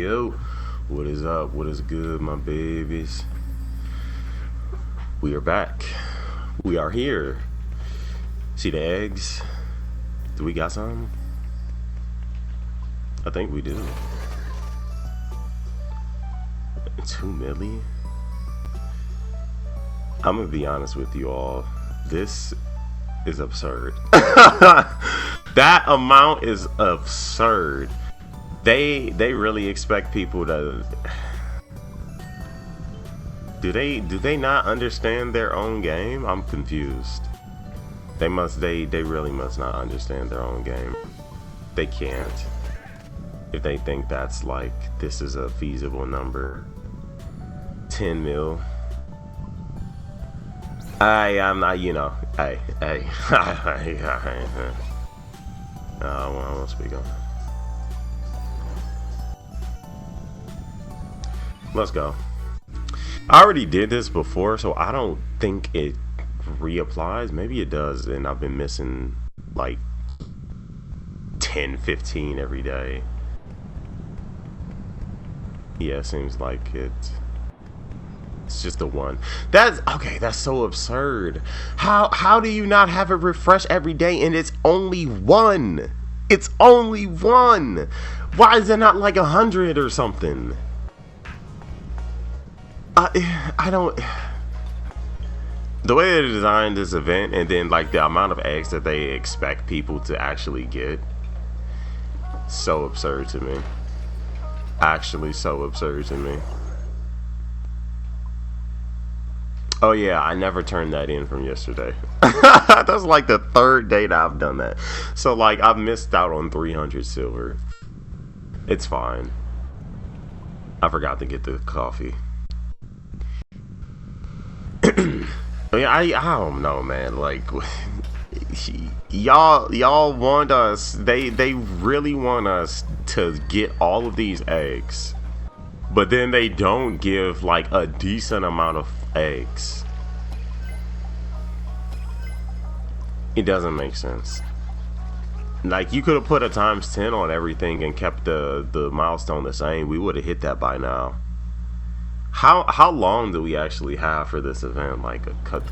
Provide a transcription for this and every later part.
Yo, what is up? What is good, my babies? We are back. We are here. See the eggs? Do we got some? I think we do. 2 milli? I'm gonna be honest with you all. This is absurd. That amount is absurd. They really expect people to. Do they not understand their own game? I'm confused. They really must not understand their own game. They can't. If they think that's like this is a feasible number. 10 mil. I'm not, hey. I won't speak on that. Let's go. I already did this before, so I don't think it reapplies. Maybe it does, and I've been missing like 10, 15 every day. Yeah, it seems like it's just the one. That's okay. That's so absurd. How do you not have it refresh every day and it's only one? It's only one. Why is it not like 100 or something? I don't. The way they designed this event and then like the amount of eggs that they expect people to actually get, so absurd to me. Actually, so absurd to me. Oh yeah, I never turned that in from yesterday. That's like the third day that I've done that. So like I've missed out on 300 silver. It's fine. I forgot to get the coffee. Yeah, I don't know, man. Like y'all want us. They really want us to get all of these eggs, but then they don't give like a decent amount of eggs. It doesn't make sense. Like you could have put a times 10 on everything and kept the milestone the same. We would have hit that by now. How long do we actually have for this event? Like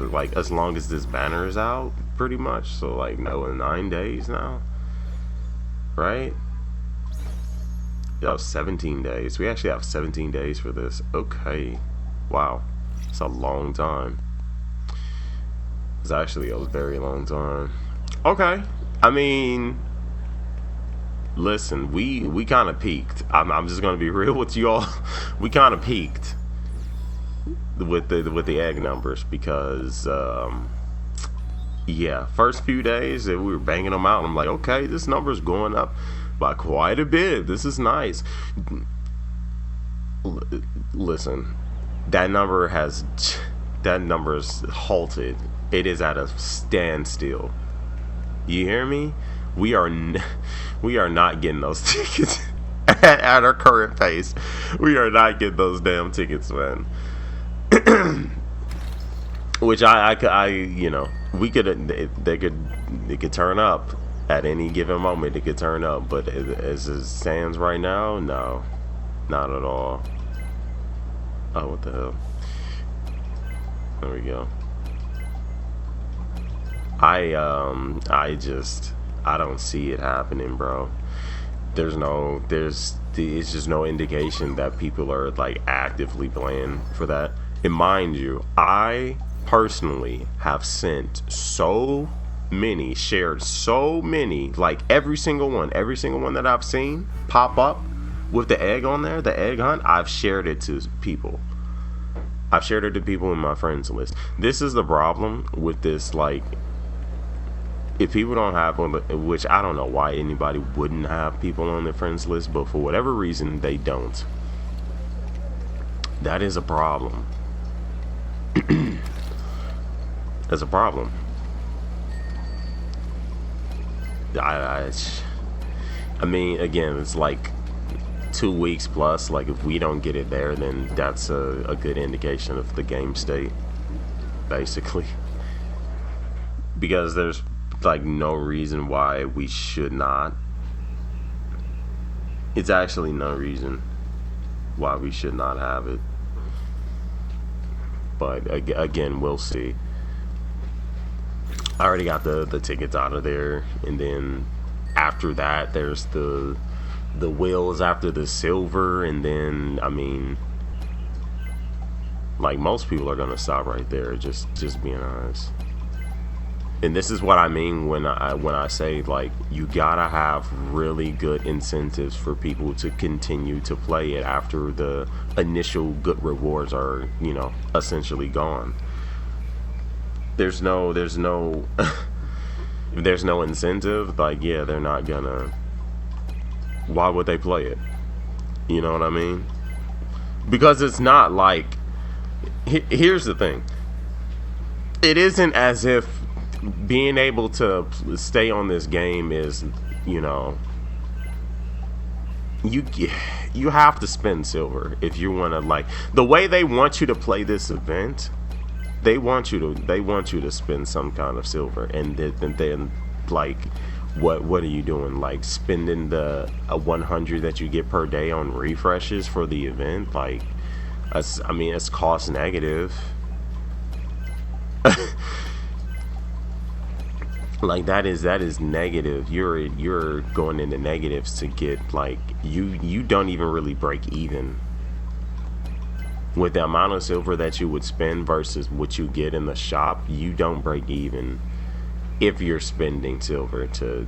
like as long as this banner is out, pretty much. So like no, 9 days now, right? Yeah, 17 days. We actually have 17 days for this. Okay, wow, it's a long time. It's actually a very long time. Okay, I mean, listen, we kind of peaked. I'm just gonna be real with you all. We kind of peaked with the egg numbers because yeah, first few days we were banging them out. I'm like, okay, this number's going up by quite a bit. This is nice. Listen, that number's halted. It is at a standstill. You hear me? We are not getting those tickets at our current pace. We are not getting those damn tickets, man. Which I we could they could turn up at any given moment. It could turn up, but as it stands right now, no, not at all. Oh, what the hell? There we go. I don't see it happening, bro. It's just no indication that people are like actively playing for that. And mind you, I personally have sent shared so many, like every single one that I've seen pop up with the egg on there, the egg hunt, I've shared it to people. I've shared it to people in my friends list. This is the problem with this, like, if people don't have one, which I don't know why anybody wouldn't have people on their friends list, but for whatever reason they don't. That is a problem. That's a problem. I mean, again, it's like 2 weeks plus. Like, if we don't get it there, then that's a good indication of the game state, basically. Because there's like no reason why we should not. It's actually no reason. why we should not have it. But again, we'll see. I already got the tickets out of there, and then after that, there's the wheels after the silver, and then I mean, like most people are gonna stop right there. Just being honest. And this is what I mean when I say like you gotta have really good incentives for people to continue to play it after the initial good rewards are essentially gone. There's no if there's no incentive, like yeah, they're not gonna. Why would they play it? You know what I mean? Because it's not like. Here's the thing. It isn't as if being able to stay on this game is, you know, you have to spend silver if you want to, like, the way they want you to play this event. They want you to spend some kind of silver, and then like, what are you doing? Like spending the 100 that you get per day on refreshes for the event? Like, I mean, it's cost negative. Like that is negative. You're going into negatives to get, like, you don't even really break even with the amount of silver that you would spend versus what you get in the shop. You don't break even if you're spending silver to,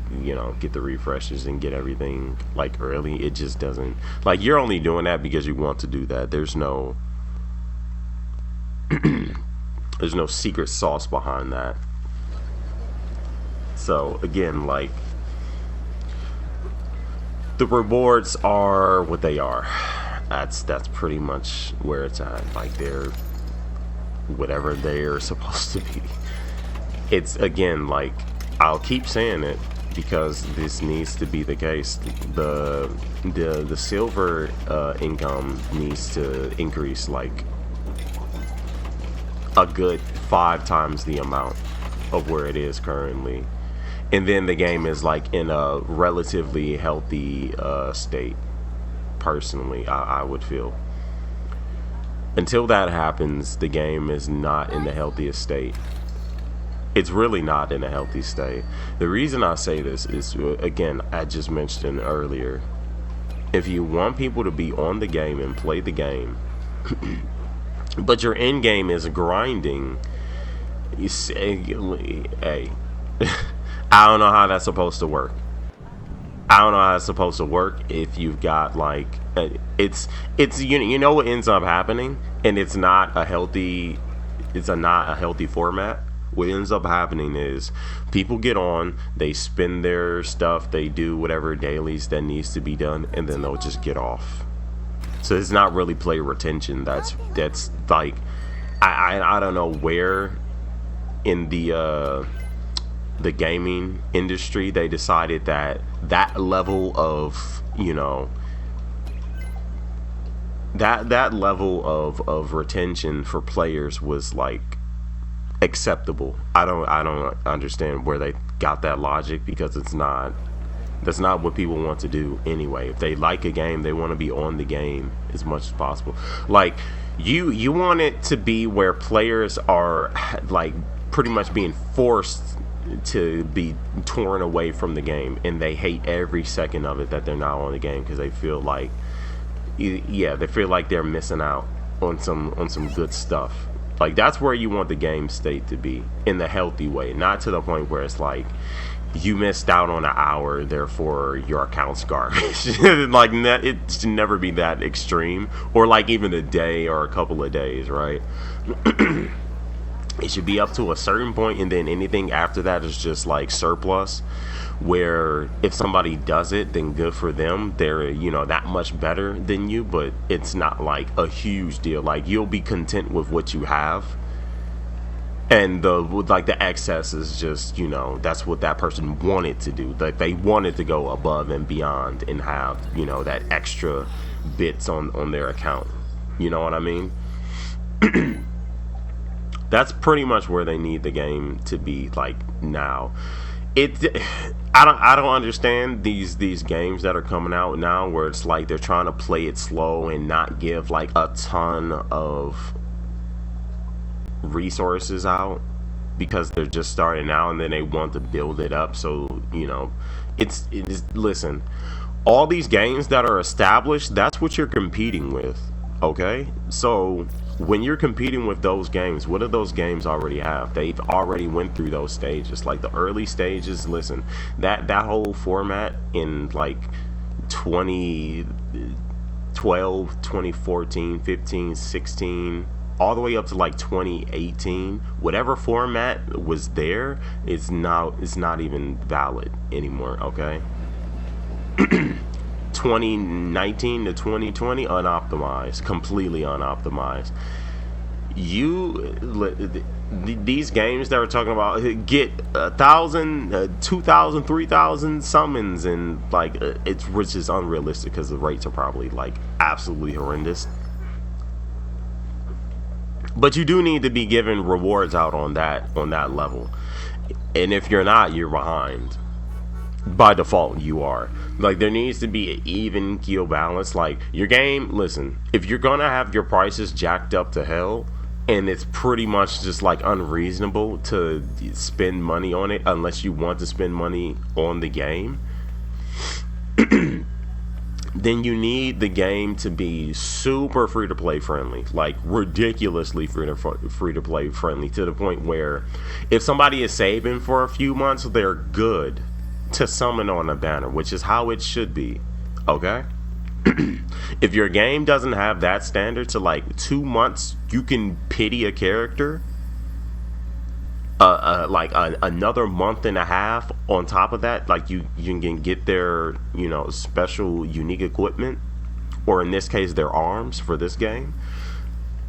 get the refreshes and get everything like early. It just doesn't, like, you're only doing that because you want to do that. There's no there's no secret sauce behind that. So again, like, the rewards are what they are. That's pretty much where it's at. Like, they're whatever they're supposed to be. It's, again, like, I'll keep saying it because this needs to be the case. The silver income needs to increase like a good 5 times the amount of where it is currently, and then the game is like in a relatively healthy state. Personally, I would feel. Until that happens, the game is not in the healthiest state. It's really not in a healthy state. The reason I say this is, again, I just mentioned earlier, if you want people to be on the game and play the game, but your end game is grinding, you say, hey, I don't know how that's supposed to work. I don't know how it's supposed to work if you've got, like, it's you know what ends up happening, and it's not a healthy format. What ends up happening is people get on, they spend their stuff, they do whatever dailies that needs to be done, and then they'll just get off. So it's not really player retention. That's like, I don't know where in the gaming industry they decided that level of, that level of retention for players was like acceptable. I don't understand where they got that logic, because that's not what people want to do anyway. If they like a game, they want to be on the game as much as possible. Like, you want it to be where players are like pretty much being forced to be torn away from the game, and they hate every second of it that they're not on the game, because they feel like, they feel like they're missing out on some good stuff. Like, that's where you want the game state to be, in the healthy way, not to the point where it's like you missed out on an hour, therefore your account's garbage. Like, it should never be that extreme, or like even a day or a couple of days, right? It should be up to a certain point, and then anything after that is just like surplus, where if somebody does it, then good for them. They're, that much better than you, but it's not like a huge deal. Like, you'll be content with what you have, and the excess is just, that's what that person wanted to do. Like, they wanted to go above and beyond and have, that extra bits on their account. You know what I mean? That's pretty much where they need the game to be, like, now. it I don't understand these games that are coming out now where it's like they're trying to play it slow and not give like a ton of resources out because they're just starting out and then they want to build it up. So it is, listen, all these games that are established, that's what you're competing with. Okay, so when you're competing with those games, what do those games already have? They've already went through those stages, like the early stages. Listen, that whole format in like 2012, 2014, 15, 16, all the way up to like 2018, whatever format was there is now, it's not even valid anymore. Okay, 2019 to 2020 unoptimized, completely unoptimized. These games that we're talking about get 1,000, 2,000, 3,000 summons, and like it's, which is unrealistic because the rates are probably like absolutely horrendous. But you do need to be given rewards out on that level, and if you're not, you're behind. By default, you are. Like, there needs to be an even keel balance. Like, your game, listen, if you're gonna have your prices jacked up to hell and it's pretty much just like unreasonable to spend money on it unless you want to spend money on the game, then you need the game to be super free to play friendly, like ridiculously free to play friendly, to the point where if somebody is saving for a few months, they're good to summon on a banner, which is how it should be. Okay. If your game doesn't have that standard, to like 2 months you can pity a character, another month and a half on top of that, like you can get their special unique equipment, or in this case their arms for this game,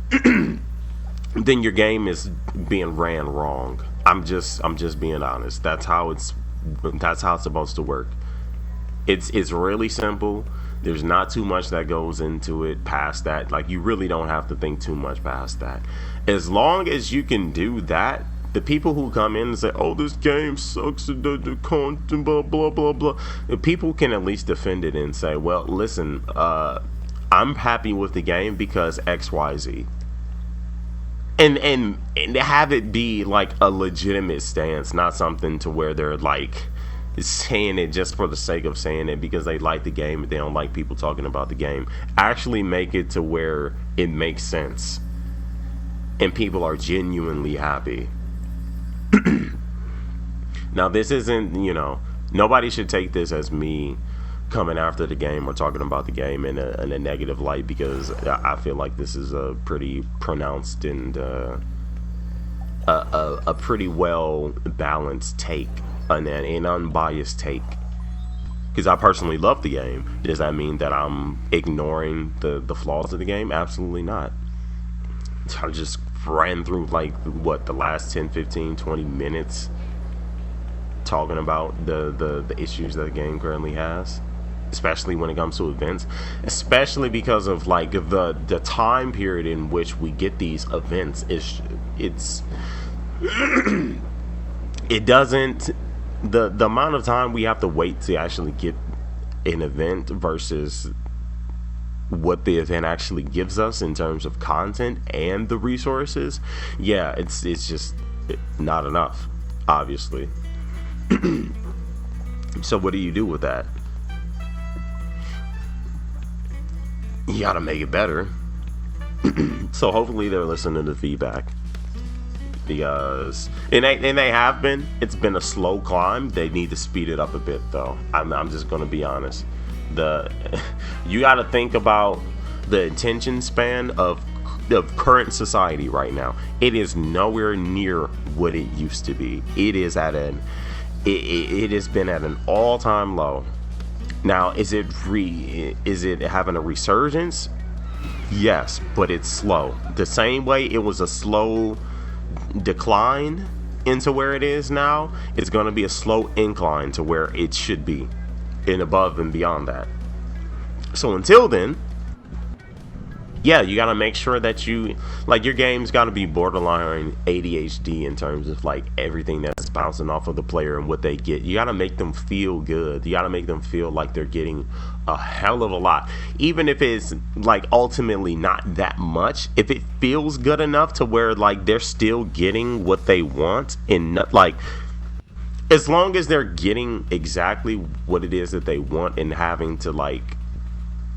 then your game is being ran wrong. I'm just being honest. That's how it's supposed to work. It's really simple. There's not too much that goes into it past that. Like, you really don't have to think too much past that. As long as you can do that, the people who come in and say, "Oh, this game sucks," the content, blah blah blah blah, people can at least defend it and say, "Well, listen, I'm happy with the game because XYZ." And have it be like a legitimate stance, not something to where they're like saying it just for the sake of saying it because they like the game and they don't like people talking about the game. Actually make it to where it makes sense and people are genuinely happy. Now, this isn't, nobody should take this as me coming after the game or talking about the game in a negative light, because I feel like this is a pretty pronounced and a pretty well balanced take, an unbiased take. Because I personally love the game. Does that mean that I'm ignoring the flaws of the game? Absolutely not. I just ran through like the last 10, 15, 20 minutes talking about the issues that the game currently has, especially when it comes to events, especially because of like the time period in which we get these events. It doesn't, the amount of time we have to wait to actually get an event versus what the event actually gives us in terms of content and the resources, yeah, it's just not enough, obviously. So what do you do with that? You gotta make it better. So hopefully they're listening to the feedback, because and they have been. It's been a slow climb. They need to speed it up a bit, though. I'm just gonna be honest. You got to think about the attention span of current society right now. It is nowhere near what it used to be. It is at it has been at an all-time low. Now, is it having a resurgence? Yes, but it's slow. The same way it was a slow decline into where it is now, it's going to be a slow incline to where it should be, and above and beyond that. So until then, yeah, you gotta make sure that you like your game's gotta be borderline ADHD in terms of like everything that's bouncing off of the player and what they get. You gotta make them feel good. You gotta make them feel like they're getting a hell of a lot, even if it's like ultimately not that much. If it feels good enough to where like they're still getting what they want and not, like as long as they're getting exactly what it is that they want and having to like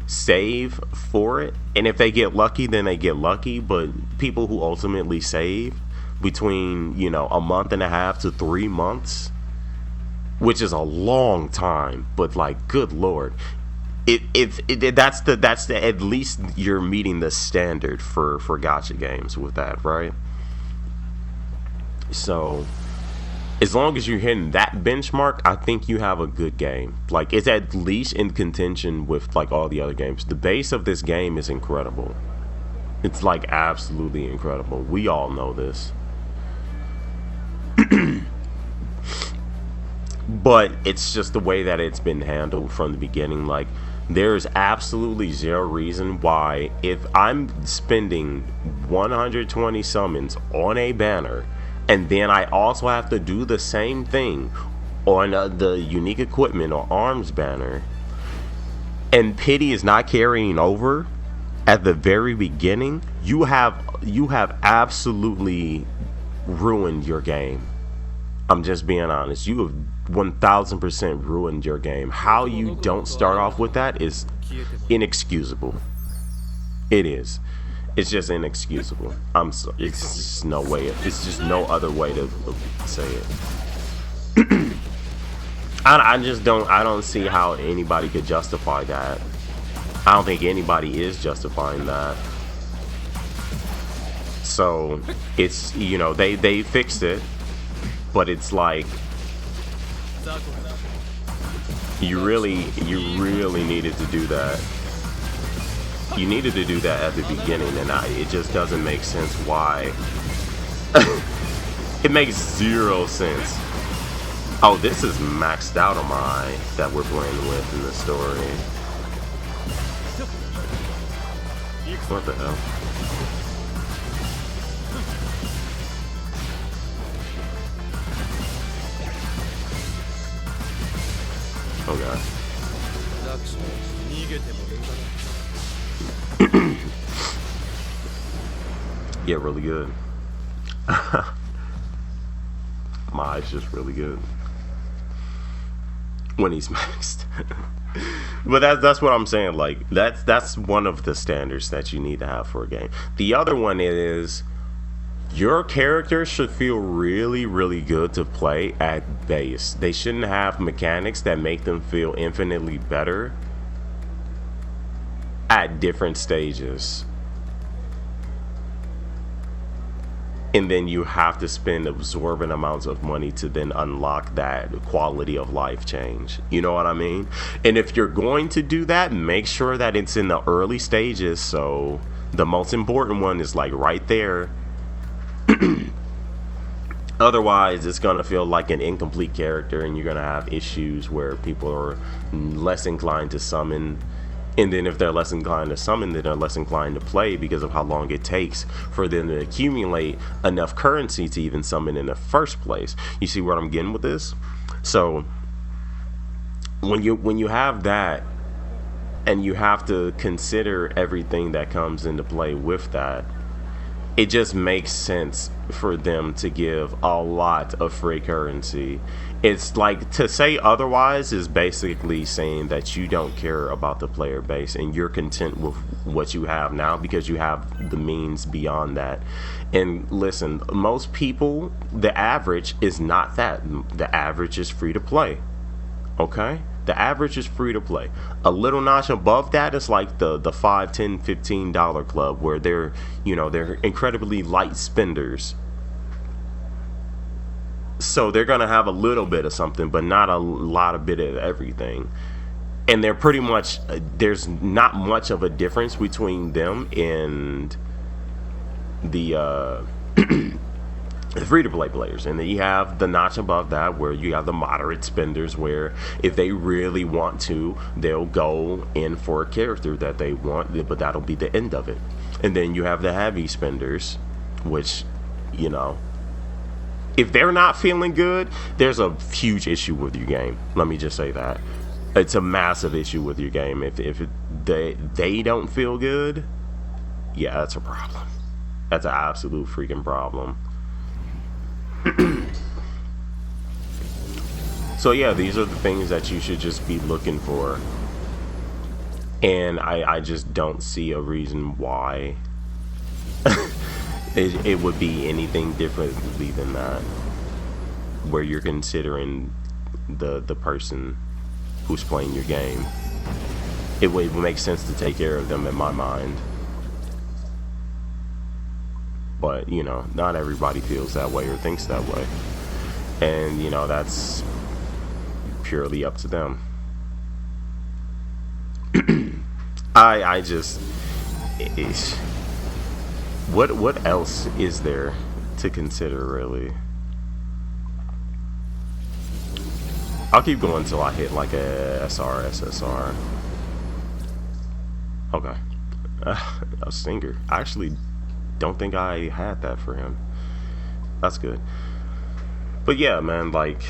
save for it, and if they get lucky then they get lucky. But people who ultimately save between a month and a half to 3 months, which is a long time, but like good lord, that's the at least you're meeting the standard for gacha games with that, right? So as long as you're hitting that benchmark, I think you have a good game. Like, it's at least in contention with like all the other games. The base of this game is incredible. It's like absolutely incredible. We all know this. But it's just the way that it's been handled from the beginning. Like, there's absolutely zero reason why, if I'm spending 120 summons on a banner and then I also have to do the same thing on the unique equipment or arms banner, and pity is not carrying over at the very beginning, you have absolutely ruined your game. I'm just being honest. You have 1000% ruined your game. How you don't start off with that is inexcusable. It is. It's just inexcusable. It's just no way. It's just no other way to say it. I just don't. I don't see how anybody could justify that. I don't think anybody is justifying that. So it's they fixed it, but it's like you really needed to do that. You needed to do that at the beginning, and it just doesn't make sense why. It makes zero sense. Oh, this is maxed out on my that we're playing with in the story. What the hell? Oh god. Yeah, really good. My eye's just really good when he's maxed. But that's what I'm saying. Like that's one of the standards that you need to have for a game. The other one is your character should feel really, really good to play at base. They shouldn't have mechanics that make them feel infinitely better at different stages. And then you have to spend absorbent amounts of money to then unlock that quality of life change. You know what I mean? And if you're going to do that, make sure that it's in the early stages. So the most important one is like right there. Otherwise, it's going to feel like an incomplete character, and you're going to have issues where people are less inclined to summon. And then if they're less inclined to summon, then they're less inclined to play because of how long it takes for them to accumulate enough currency to even summon in the first place. You see where I'm getting with this? So when you have that, and you have to consider everything that comes into play with that, it just makes sense for them to give a lot of free currency. It's like, to say otherwise is basically saying that you don't care about the player base and you're content with what you have now because you have the means beyond that. And listen, most people, the average is not that. The average is free to play. Okay? The average is free to play. A little notch above that is like the $5, $10, $15 club, where they're incredibly light spenders. So they're gonna have a little bit of something, but not a lot of bit of everything. And they're pretty much, there's not much of a difference between them and the the free to play players, and then you have the notch above that where you have the moderate spenders, where if they really want to, they'll go in for a character that they want, but that'll be the end of it. And then you have the heavy spenders, which, you know, if they're not feeling good, there's a huge issue with your game. Let me just say that. It's a massive issue with your game. If they don't feel good, yeah, that's a problem. That's an absolute freaking problem. So yeah, these are the things that you should just be looking for. And I just don't see a reason why it would be anything differently than that, where you're considering the person who's playing your game. It would make sense to take care of them in my mind. But, you know, not everybody feels that way or thinks that way. And, you know, that's purely up to them. I just... What else is there to consider, really? I'll keep going until I hit like a SR. Okay. A Stinger. I actually don't think I had that for him. That's good. But yeah, man, like,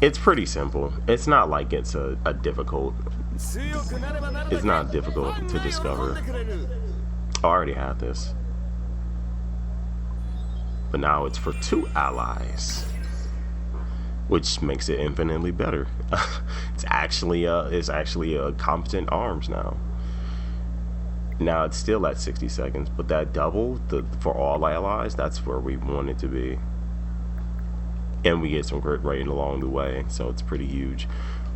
it's pretty simple. It's not like it's a difficult... It's not difficult to discover. I already had this. But now it's for 2 allies, which makes it infinitely better. It's actually a competent arms now. Now it's still at 60 seconds, but that double for all allies, that's where we want it to be. And we get some crit rate along the way, so it's pretty huge.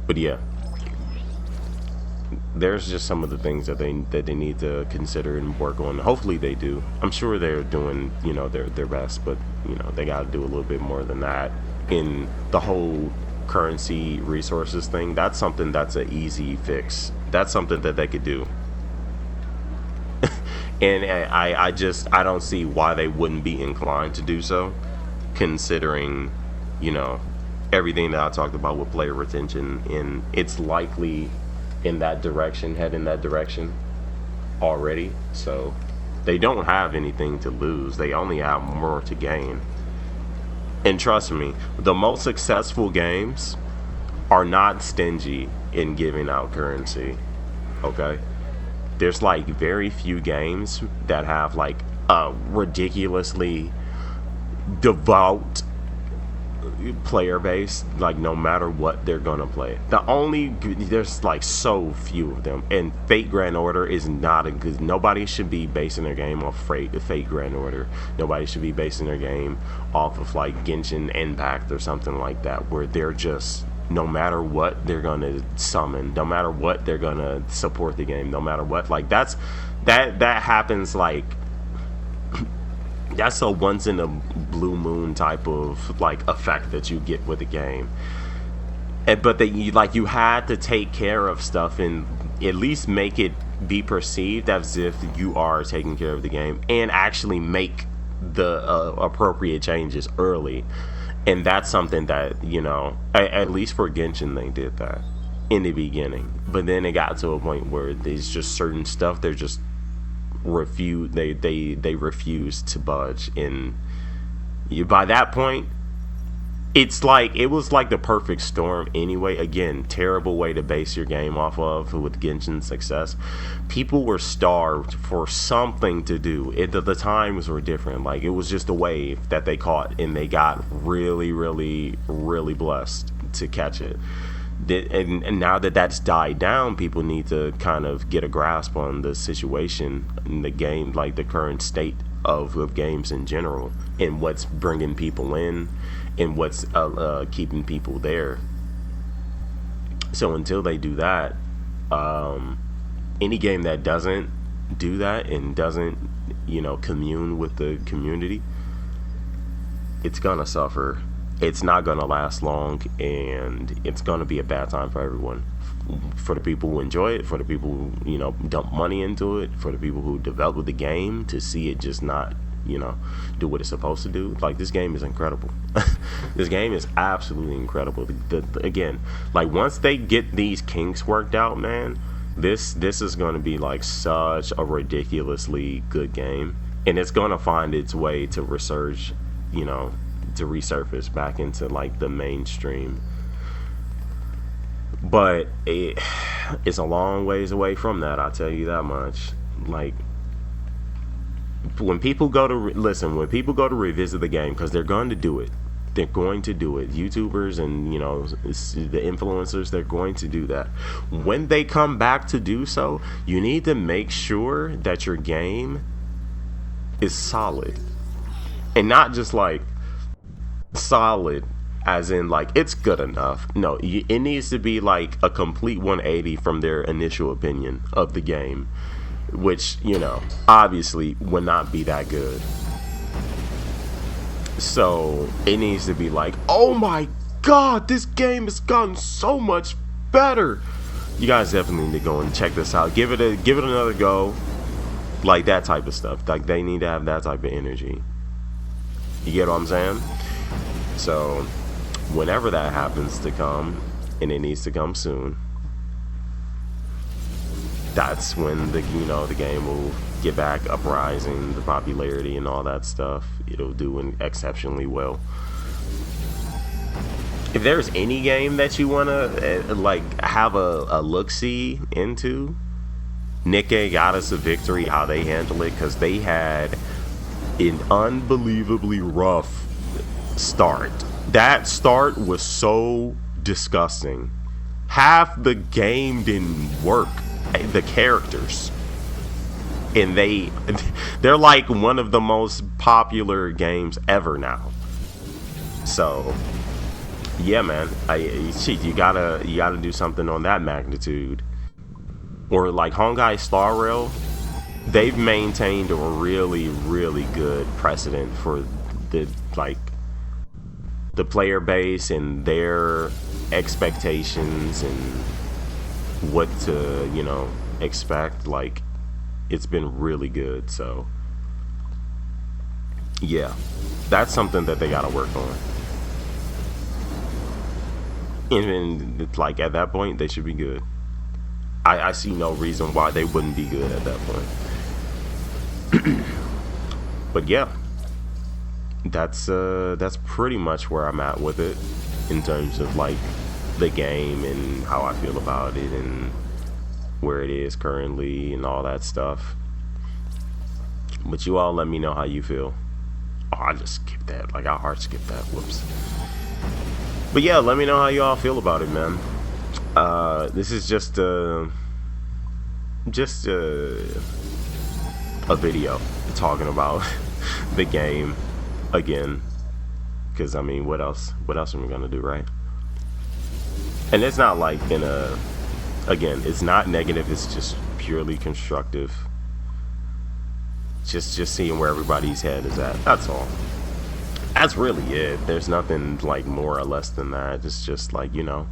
But yeah, there's just some of the things that they need to consider and work on. Hopefully they do. I'm sure they're doing, you know, their best, but you know, they got to do a little bit more than that. In the whole currency resources thing, that's something that's an easy fix. That's something that they could do. And I don't see why they wouldn't be inclined to do so, considering, you know, everything that I talked about with player retention, and it's likely in that direction, head in that direction already. So they don't have anything to lose. They only have more to gain. And trust me, the most successful games are not stingy in giving out currency. Okay? There's like very few games that have like a ridiculously devout player base, like no matter what they're gonna play. There's like so few of them, and Fate Grand Order is not a good. Nobody should be basing their game off Fate Grand Order. Nobody should be basing their game off of like Genshin Impact or something like that, where they're just, no matter what they're gonna summon, no matter what they're gonna support the game, no matter what. Like that happens like. That's a once in a blue moon type of like effect that you get with the game. But you had to take care of stuff and at least make it be perceived as if you are taking care of the game, and actually make the appropriate changes early. And that's something that, you know, at least for Genshin they did that in the beginning. But then it got to a point where there's just certain stuff they're just they refuse to budge. And by that point, it's like, it was like the perfect storm anyway. Again, terrible way to base your game off of with Genshin's success. People were starved for something to do. The times were different. Like, it was just a wave that they caught, and they got really, really, really blessed to catch it. And now that that's died down, people need to kind of get a grasp on the situation in the game, like the current state of games in general, and what's bringing people in, and what's keeping people there. So until they do that, any game that doesn't do that and doesn't, you know, commune with the community, it's gonna suffer. It's not going to last long, and it's going to be a bad time for everyone. For the people who enjoy it, for the people who, you know, dump money into it, for the people who develop the game, to see it just not, you know, do what it's supposed to do. Like, this game is incredible. This game is absolutely incredible. Again, like, once they get these kinks worked out, man, this is going to be like such a ridiculously good game, and it's going to find its way to resurge, you know, to resurface back into like the mainstream. But it's a long ways away from that, I'll tell you that much. Like, when people go to when people go to revisit the game, because they're going to do it, YouTubers and, you know, the influencers, they're going to do that. When they come back to do so, you need to make sure that your game is solid, and not just like solid as in like it's good enough. No, it needs to be like a complete 180 from their initial opinion of the game, which, you know, obviously would not be that good. So it needs to be like, oh my god, this game has gotten so much better. You guys definitely need to go and check this out. Give it another go. Like, that type of stuff. Like, they need to have that type of energy. You get what I'm saying? So whenever that happens to come, and it needs to come soon, that's when the game will get back uprising, the popularity and all that stuff. It'll do exceptionally well. If there's any game that you want to like have a look-see into, Nikke got us a victory, how they handle it, because they had an unbelievably rough start. That start was so disgusting. Half the game didn't work, the characters, and they're like one of the most popular games ever now. So yeah, man, you gotta do something on that magnitude. Or like Honkai Star Rail, they've maintained a really, really good precedent for the player base and their expectations and what to, you know, expect. Like, it's been really good. So yeah, that's something that they gotta work on. And like, at that point, they should be good. I see no reason why they wouldn't be good at that point. But yeah, that's pretty much where I'm at with it in terms of like the game and how I feel about it and where it is currently and all that stuff. But you all let me know how you feel. Oh, I just skipped that. Like, I hard skipped that. Whoops. But yeah, let me know how you all feel about it, man. This is just a video talking about the game again, because I mean, what else are we gonna do, right? And it's not like again, it's not negative, it's just purely constructive. Just seeing where everybody's head is at, that's all. That's really it. There's nothing like more or less than that. It's just like, you know,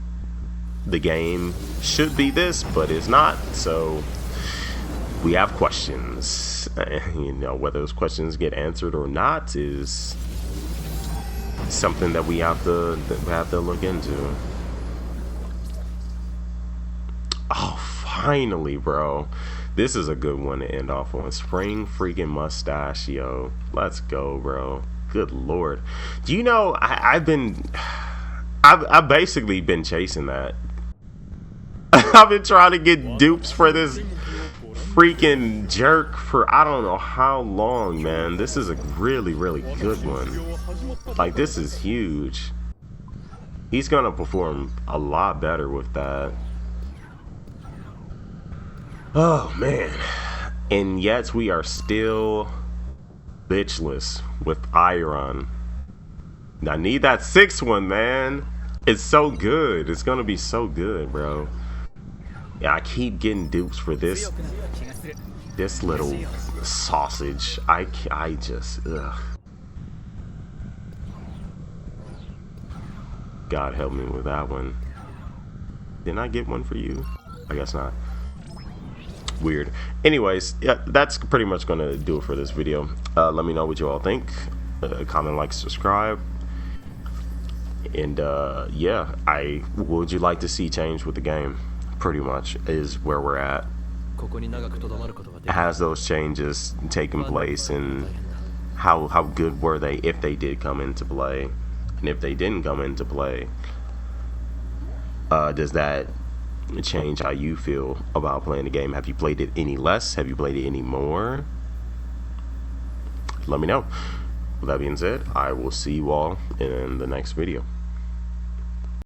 the game should be this, but it's not. So we have questions. You know, whether those questions get answered or not is something that we have to look into. Oh, finally, bro. This is a good one to end off on. Spring freaking Mustachio. Let's go, bro. Good lord. Do you know, I've basically been chasing that. I've been trying to get dupes for this freaking jerk for I don't know how long, man. This is a really, really good one. Like, this is huge. He's gonna perform a lot better with that. Oh, man. And yet we are still bitchless with Iron. I need that 6th one, man. It's so good. It's gonna be so good, bro. Yeah, I keep getting dupes for this little sausage. I just, ugh. God help me with that one. Didn't I get one for you? I guess not. weird. Anyways, yeah, that's pretty much gonna do it for this video. Let me know what you all think. Comment, like, subscribe. And yeah, what would you like to see change with the game? Pretty much is where we're at. Has those changes taken place, and how good were they if they did come into play? And if they didn't come into play, does that change how you feel about playing the game? Have you played it any less? Have you played it any more? Let me know. With that being said, I will see you all in the next video.